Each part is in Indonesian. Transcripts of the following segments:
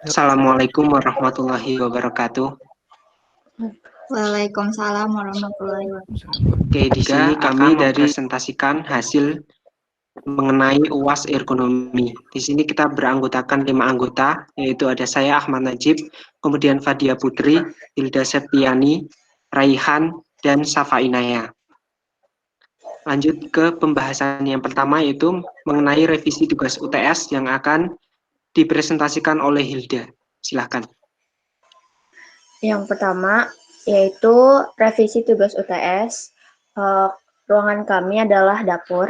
Assalamualaikum warahmatullahi wabarakatuh. Waalaikumsalam warahmatullahi wabarakatuh. Oke, di sini kami dari presentasikan hasil mengenai UAS ergonomi. Di sini kita beranggotakan 5 anggota, yaitu ada saya Ahmad Najib, kemudian Fadia Putri, Hilda Septiani, Raihan, dan Safa Inaya. Lanjut ke pembahasan yang pertama, yaitu mengenai revisi tugas UTS yang akan dipresentasikan oleh Hilda. Silakan. Yang pertama yaitu revisi tugas UTS. Ruangan kami adalah dapur.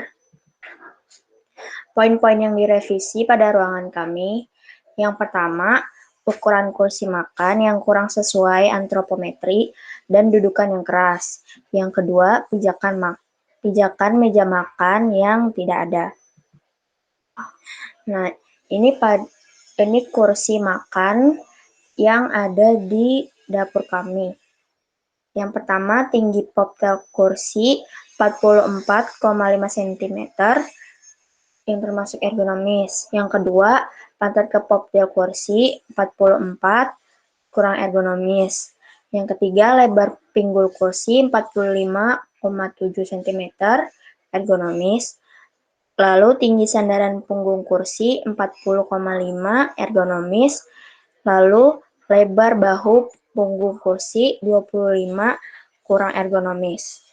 Poin-poin yang direvisi pada ruangan kami, yang pertama, ukuran kursi makan yang kurang sesuai antropometri dan dudukan yang keras. Yang kedua, pijakan meja makan yang tidak ada. Nah, ini kursi makan yang ada di dapur kami. Yang pertama, tinggi poptel kursi 44,5 cm yang termasuk ergonomis. Yang kedua, pantat ke poptel kursi 44 kurang ergonomis. Yang ketiga, lebar pinggul kursi 45,7 cm ergonomis. Lalu tinggi sandaran punggung kursi 40,5 ergonomis. Lalu lebar bahu punggung kursi 25 kurang ergonomis.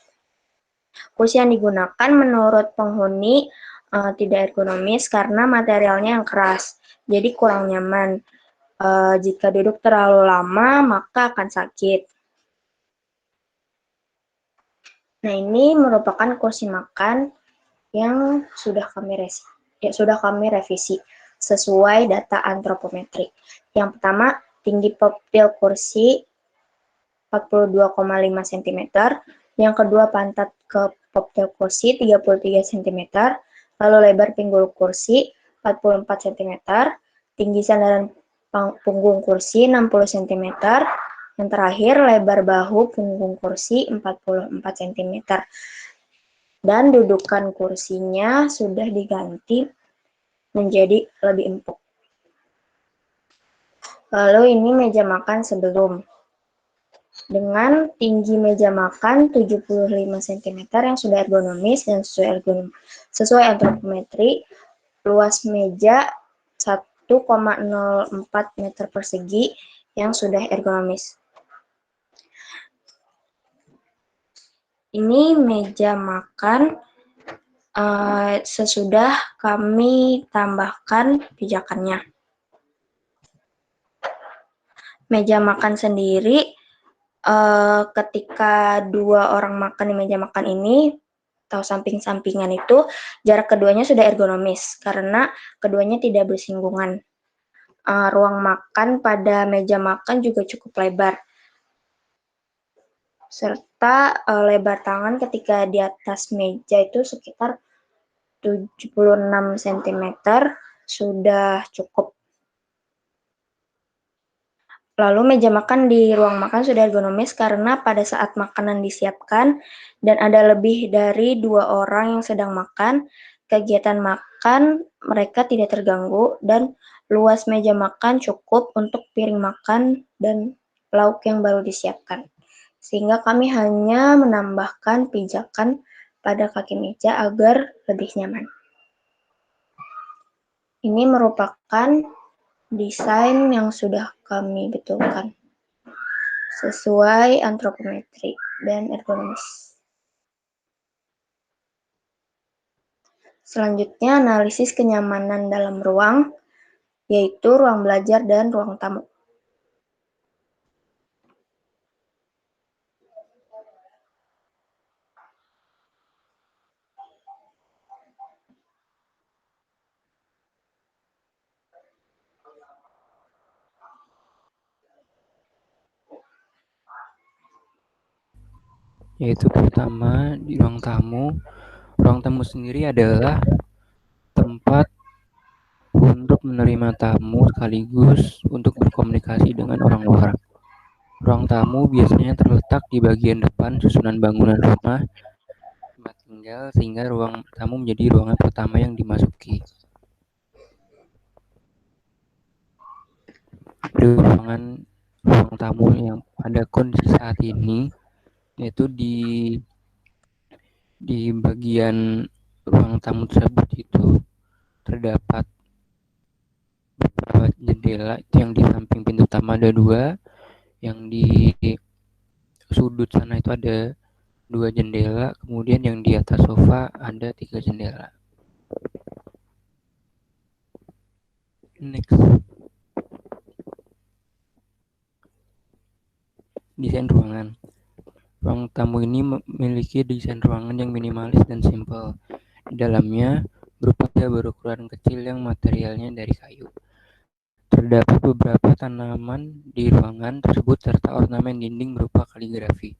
Kursi yang digunakan menurut penghuni tidak ergonomis karena materialnya yang keras, jadi kurang nyaman. Jika duduk terlalu lama, maka akan sakit. Nah, ini merupakan kursi makan yang sudah kami revisi sesuai data antropometri. Yang pertama, tinggi poptil kursi 42,5 cm. Yang kedua, pantat ke poptil kursi 33 cm. Lalu lebar pinggul kursi 44 cm. Tinggi sandaran punggung kursi 60 cm. Yang terakhir, lebar bahu punggung kursi 44 cm. Dan dudukan kursinya sudah diganti menjadi lebih empuk. Lalu ini meja makan sebelum. Dengan tinggi meja makan 75 cm yang sudah ergonomis dan sesuai antropometri, luas meja 1,04 meter persegi yang sudah ergonomis. Ini meja makan sesudah kami tambahkan pijakannya. Meja makan sendiri, ketika dua orang makan di meja makan ini, atau samping-sampingan itu, jarak keduanya sudah ergonomis, karena keduanya tidak bersinggungan. Ruang makan pada meja makan juga cukup lebar, serta lebar tangan ketika di atas meja itu sekitar 76 cm sudah cukup. Lalu meja makan di ruang makan sudah ergonomis karena pada saat makanan disiapkan dan ada lebih dari 2 orang yang sedang makan, kegiatan makan mereka tidak terganggu dan luas meja makan cukup untuk piring makan dan lauk yang baru disiapkan. Sehingga kami hanya menambahkan pijakan pada kaki meja agar lebih nyaman. Ini merupakan desain yang sudah kami betulkan sesuai antropometri dan ergonomis. Selanjutnya, analisis kenyamanan dalam ruang, yaitu ruang belajar dan ruang tamu. Yaitu pertama di ruang tamu. Ruang tamu sendiri adalah tempat untuk menerima tamu sekaligus untuk berkomunikasi dengan orang luar. Ruang tamu biasanya terletak di bagian depan susunan bangunan rumah tempat tinggal, sehingga ruang tamu menjadi ruangan pertama yang dimasuki. ruang tamu yang pada kondisi saat ini, yaitu di bagian ruang tamu tersebut itu terdapat beberapa jendela, itu yang di samping pintu utama ada 2, yang di sudut sana itu ada 2 jendela, kemudian yang di atas sofa ada 3 jendela. Next. Desain ruangan. Ruang tamu ini memiliki desain ruangan yang minimalis dan simpel. Di dalamnya berupa berukuran kecil yang materialnya dari kayu. Terdapat beberapa tanaman di ruangan tersebut serta ornamen dinding berupa kaligrafi.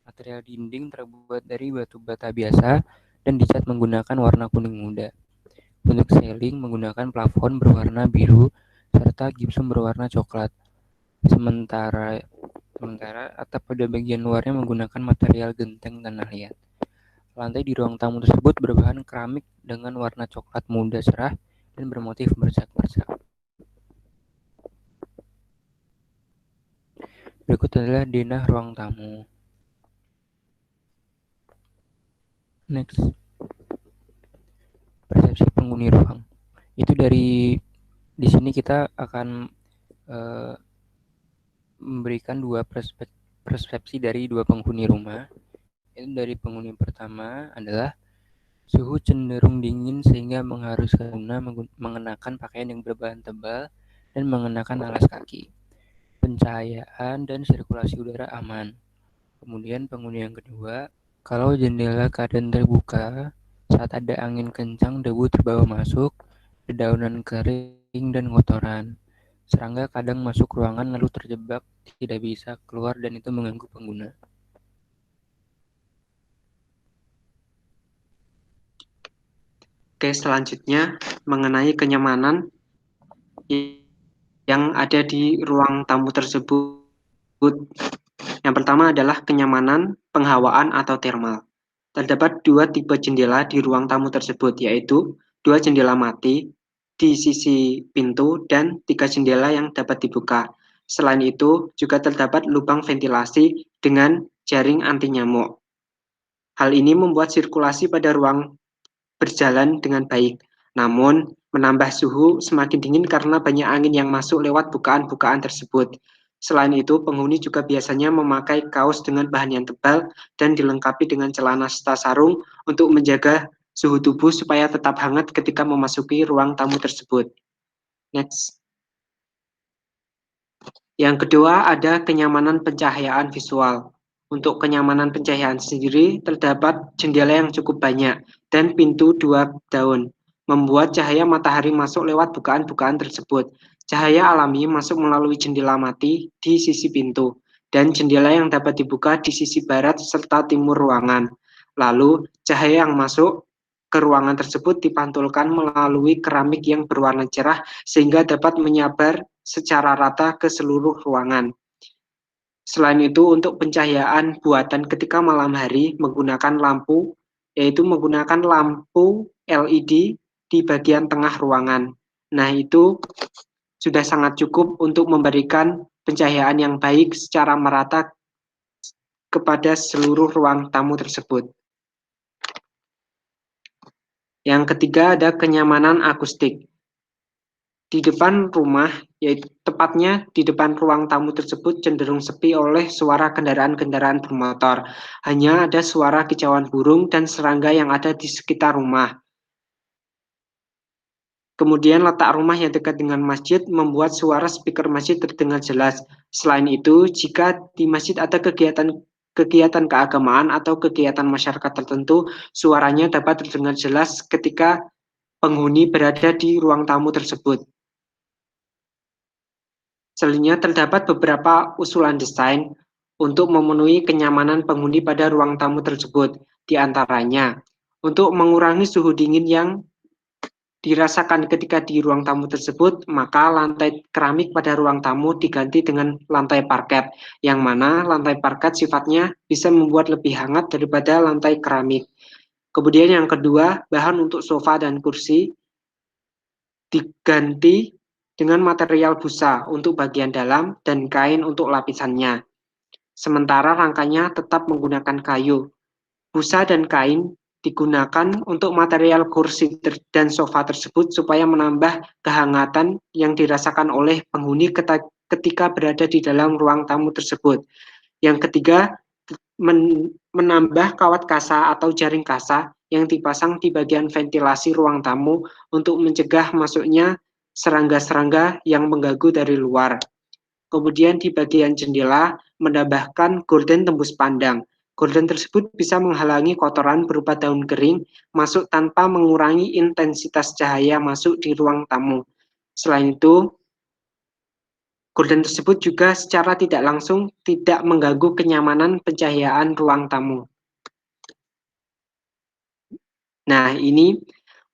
Material dinding terbuat dari batu bata biasa dan dicat menggunakan warna kuning muda. Untuk ceiling menggunakan plafon berwarna biru serta gipsum berwarna coklat. Sementara atap pada bagian luarnya menggunakan material genteng tanah liat. Lantai di ruang tamu tersebut berbahan keramik dengan warna coklat muda cerah dan bermotif bercak-bercak. Berikut adalah denah ruang tamu. Next. Persepsi penghuni ruang. Itu di sini kita akan memberikan 2 persepsi dari 2 penghuni rumah. Itu dari penghuni pertama adalah suhu cenderung dingin sehingga mengharuskan mengenakan pakaian yang berbahan tebal dan mengenakan alas kaki. Pencahayaan dan sirkulasi udara aman. Kemudian penghuni yang kedua, kalau jendela keadaan terbuka, saat ada angin kencang debu terbawa masuk, dedaunan kering dan kotoran. Serangga kadang masuk ruangan lalu terjebak, tidak bisa keluar dan itu mengganggu pengguna. Oke, selanjutnya mengenai kenyamanan yang ada di ruang tamu tersebut. Yang pertama adalah kenyamanan penghawaan atau thermal. Terdapat 2 tipe jendela di ruang tamu tersebut, yaitu 2 jendela mati di sisi pintu dan 3 jendela yang dapat dibuka. Selain itu, juga terdapat lubang ventilasi dengan jaring anti nyamuk. Hal ini membuat sirkulasi pada ruang berjalan dengan baik. Namun, menambah suhu semakin dingin karena banyak angin yang masuk lewat bukaan-bukaan tersebut. Selain itu, penghuni juga biasanya memakai kaos dengan bahan yang tebal dan dilengkapi dengan celana serta sarung untuk menjaga suhu tubuh supaya tetap hangat ketika memasuki ruang tamu tersebut. Next. Yang kedua ada kenyamanan pencahayaan visual. Untuk kenyamanan pencahayaan sendiri terdapat jendela yang cukup banyak dan pintu 2 daun, membuat cahaya matahari masuk lewat bukaan-bukaan tersebut. Cahaya alami masuk melalui jendela mati di sisi pintu dan jendela yang dapat dibuka di sisi barat serta timur ruangan. Lalu cahaya yang masuk ke ruangan tersebut dipantulkan melalui keramik yang berwarna cerah sehingga dapat menyabar secara rata ke seluruh ruangan. Selain itu, untuk pencahayaan buatan ketika malam hari menggunakan lampu, yaitu menggunakan lampu LED di bagian tengah ruangan. Nah, itu sudah sangat cukup untuk memberikan pencahayaan yang baik secara merata kepada seluruh ruang tamu tersebut. Yang ketiga ada kenyamanan akustik. Di depan rumah, yaitu tepatnya di depan ruang tamu tersebut cenderung sepi oleh suara kendaraan-kendaraan bermotor. Hanya ada suara kicauan burung dan serangga yang ada di sekitar rumah. Kemudian letak rumah yang dekat dengan masjid membuat suara speaker masjid terdengar jelas. Selain itu, jika di masjid ada kegiatan keagamaan atau kegiatan masyarakat tertentu, suaranya dapat terdengar jelas ketika penghuni berada di ruang tamu tersebut. Selanjutnya terdapat beberapa usulan desain untuk memenuhi kenyamanan penghuni pada ruang tamu tersebut. Di antaranya, untuk mengurangi suhu dingin yang dirasakan ketika di ruang tamu tersebut, maka lantai keramik pada ruang tamu diganti dengan lantai parket, yang mana lantai parket sifatnya bisa membuat lebih hangat daripada lantai keramik. Kemudian yang kedua, bahan untuk sofa dan kursi diganti dengan material busa untuk bagian dalam dan kain untuk lapisannya. Sementara rangkanya tetap menggunakan kayu. Busa dan kain digunakan untuk material kursi dan sofa tersebut supaya menambah kehangatan yang dirasakan oleh penghuni ketika berada di dalam ruang tamu tersebut. Yang ketiga, menambah kawat kasa atau jaring kasa yang dipasang di bagian ventilasi ruang tamu untuk mencegah masuknya serangga-serangga yang mengganggu dari luar. Kemudian di bagian jendela menambahkan gorden tembus pandang. Gorden tersebut bisa menghalangi kotoran berupa daun kering masuk tanpa mengurangi intensitas cahaya masuk di ruang tamu. Selain itu, gorden tersebut juga secara tidak langsung tidak mengganggu kenyamanan pencahayaan ruang tamu. Nah, ini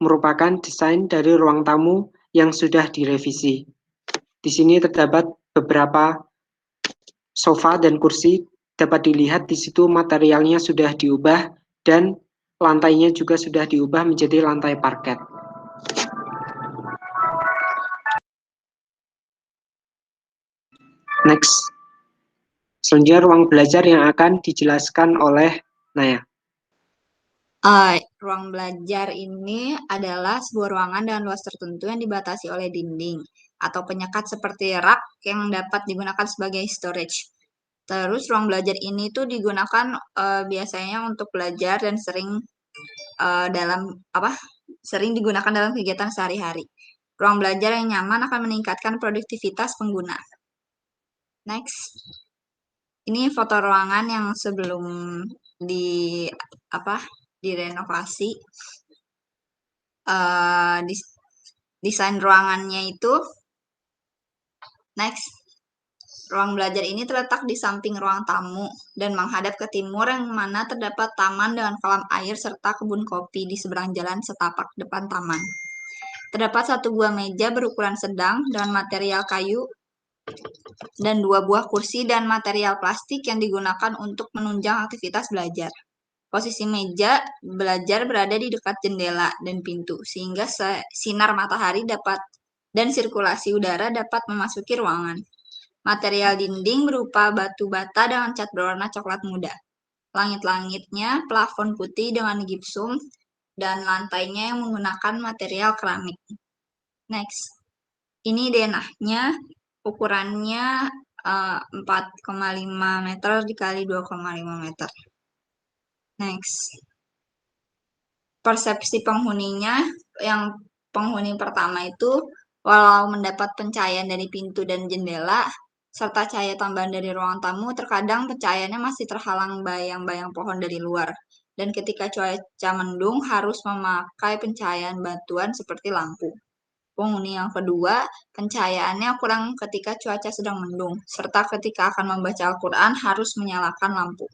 merupakan desain dari ruang tamu yang sudah direvisi. Di sini terdapat beberapa sofa dan kursi. Dapat dilihat di situ materialnya sudah diubah dan lantainya juga sudah diubah menjadi lantai parket. Next. Selanjutnya ruang belajar yang akan dijelaskan oleh Naya. Ruang belajar ini adalah sebuah ruangan dengan luas tertentu yang dibatasi oleh dinding atau penyekat seperti rak yang dapat digunakan sebagai storage. Terus ruang belajar ini tuh digunakan biasanya untuk belajar dan sering digunakan dalam kegiatan sehari-hari. Ruang belajar yang nyaman akan meningkatkan produktivitas pengguna. Next. Ini foto ruangan yang sebelum direnovasi. Desain ruangannya itu. Next. Ruang belajar ini terletak di samping ruang tamu dan menghadap ke timur yang mana terdapat taman dengan kolam air serta kebun kopi di seberang jalan setapak depan taman. Terdapat satu buah meja berukuran sedang dengan material kayu dan 2 buah kursi dan material plastik yang digunakan untuk menunjang aktivitas belajar. Posisi meja belajar berada di dekat jendela dan pintu, sehingga sinar matahari dan sirkulasi udara dapat memasuki ruangan. Material dinding berupa batu bata dengan cat berwarna coklat muda. Langit-langitnya plafon putih dengan gipsum dan lantainya yang menggunakan material keramik. Next. Ini denahnya, ukurannya 4,5 meter dikali 2,5 meter. Next. Persepsi penghuninya, yang penghuni pertama itu walau mendapat pencahayaan dari pintu dan jendela serta cahaya tambahan dari ruang tamu, terkadang pencahayaannya masih terhalang bayang-bayang pohon dari luar. Dan ketika cuaca mendung harus memakai pencahayaan bantuan seperti lampu. Penghuni yang kedua, pencahayaannya kurang ketika cuaca sedang mendung, serta ketika akan membaca Al-Quran harus menyalakan lampu.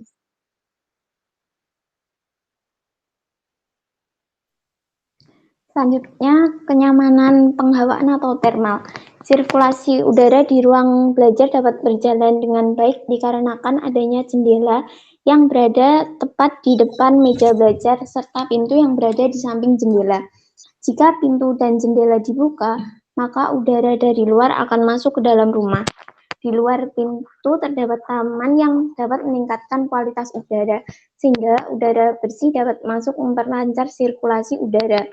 Selanjutnya, kenyamanan penghawaan atau thermal. Sirkulasi udara di ruang belajar dapat berjalan dengan baik dikarenakan adanya jendela yang berada tepat di depan meja belajar serta pintu yang berada di samping jendela. Jika pintu dan jendela dibuka, maka udara dari luar akan masuk ke dalam rumah. Di luar pintu terdapat taman yang dapat meningkatkan kualitas udara, sehingga udara bersih dapat masuk memperlancar sirkulasi udara.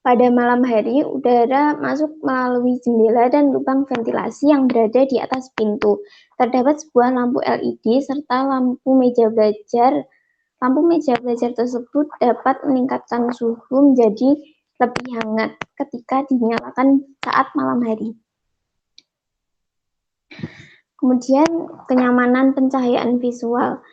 Pada malam hari, udara masuk melalui jendela dan lubang ventilasi yang berada di atas pintu. Terdapat sebuah lampu LED serta lampu meja belajar. Lampu meja belajar tersebut dapat meningkatkan suhu menjadi lebih hangat ketika dinyalakan saat malam hari. Kemudian, kenyamanan pencahayaan visual.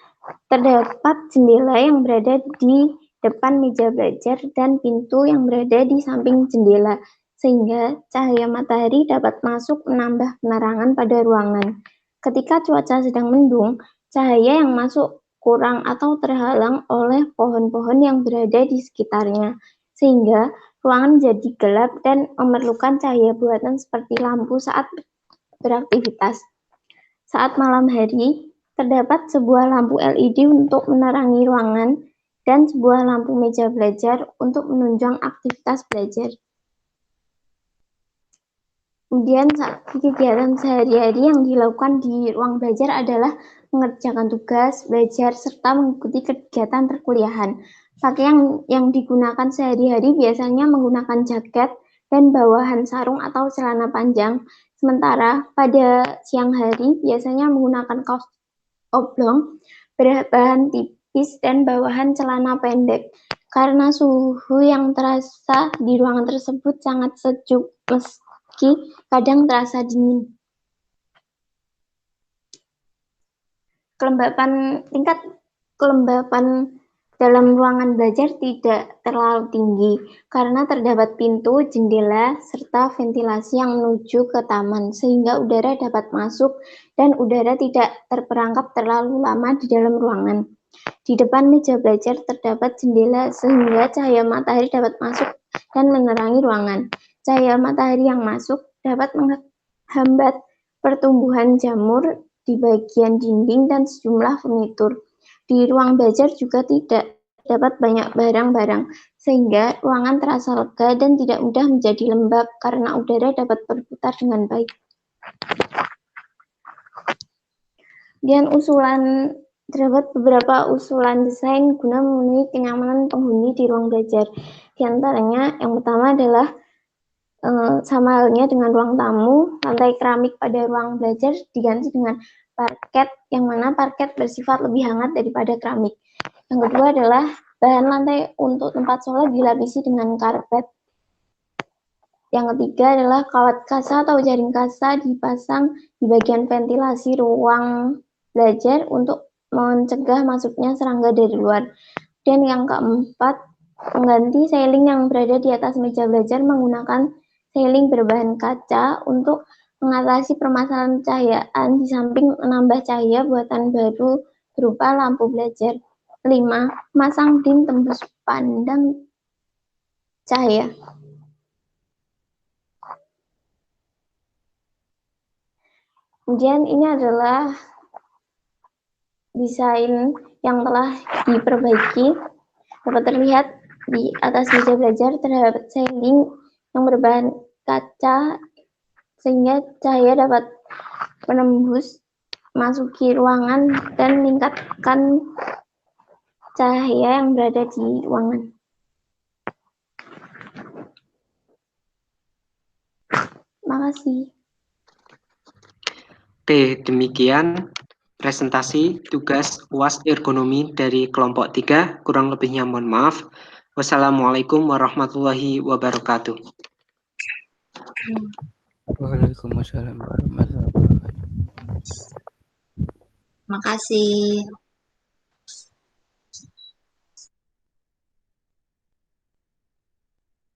Terdapat jendela yang berada di depan meja belajar dan pintu yang berada di samping jendela, sehingga cahaya matahari dapat masuk menambah penerangan pada ruangan. Ketika cuaca sedang mendung, cahaya yang masuk kurang atau terhalang oleh pohon-pohon yang berada di sekitarnya, sehingga ruangan menjadi gelap dan memerlukan cahaya buatan seperti lampu saat beraktivitas. Saat malam hari, terdapat sebuah lampu LED untuk menerangi ruangan dan sebuah lampu meja belajar untuk menunjang aktivitas belajar. Kemudian kegiatan sehari-hari yang dilakukan di ruang belajar adalah mengerjakan tugas, belajar, serta mengikuti kegiatan perkuliahan. Pakaian yang digunakan sehari-hari biasanya menggunakan jaket dan bawahan sarung atau celana panjang. Sementara pada siang hari biasanya menggunakan kaos oblong, berbahan tipis, dan bawahan celana pendek. Karena suhu yang terasa di ruangan tersebut sangat sejuk, meski kadang terasa dingin. Tingkat kelembapan dalam ruangan belajar tidak terlalu tinggi karena terdapat pintu, jendela, serta ventilasi yang menuju ke taman sehingga udara dapat masuk dan udara tidak terperangkap terlalu lama di dalam ruangan. Di depan meja belajar terdapat jendela sehingga cahaya matahari dapat masuk dan menerangi ruangan. Cahaya matahari yang masuk dapat menghambat pertumbuhan jamur di bagian dinding dan sejumlah furnitur. Di ruang belajar juga tidak dapat banyak barang-barang, sehingga ruangan terasa lega dan tidak mudah menjadi lembab karena udara dapat berputar dengan baik. Dan terdapat beberapa usulan desain guna memenuhi kenyamanan penghuni di ruang belajar. Di antaranya, yang pertama adalah sama halnya dengan ruang tamu, lantai keramik pada ruang belajar diganti dengan parket, yang mana parket bersifat lebih hangat daripada keramik. Yang kedua adalah bahan lantai untuk tempat sholat dilapisi dengan karpet. Yang ketiga adalah kawat kasa atau jaring kasa dipasang di bagian ventilasi ruang belajar untuk mencegah masuknya serangga dari luar. Dan yang keempat, pengganti seiling yang berada di atas meja belajar menggunakan seiling berbahan kaca untuk mengatasi permasalahan cahayaan di samping menambah cahaya buatan baru berupa lampu belajar. 5. Masang din tembus pandang cahaya. Kemudian ini adalah desain yang telah diperbaiki. Dapat terlihat di atas meja belajar terdapat seiling yang berbahan kaca sehingga cahaya dapat menembus masuki ruangan dan meningkatkan cahaya yang berada di ruangan. Terima kasih. Oke, demikian presentasi tugas UAS ergonomi dari kelompok 3. Kurang lebihnya mohon maaf. Wassalamualaikum warahmatullahi wabarakatuh. Waalaikumsalam warahmatullahi wabarakatuh. Terima kasih.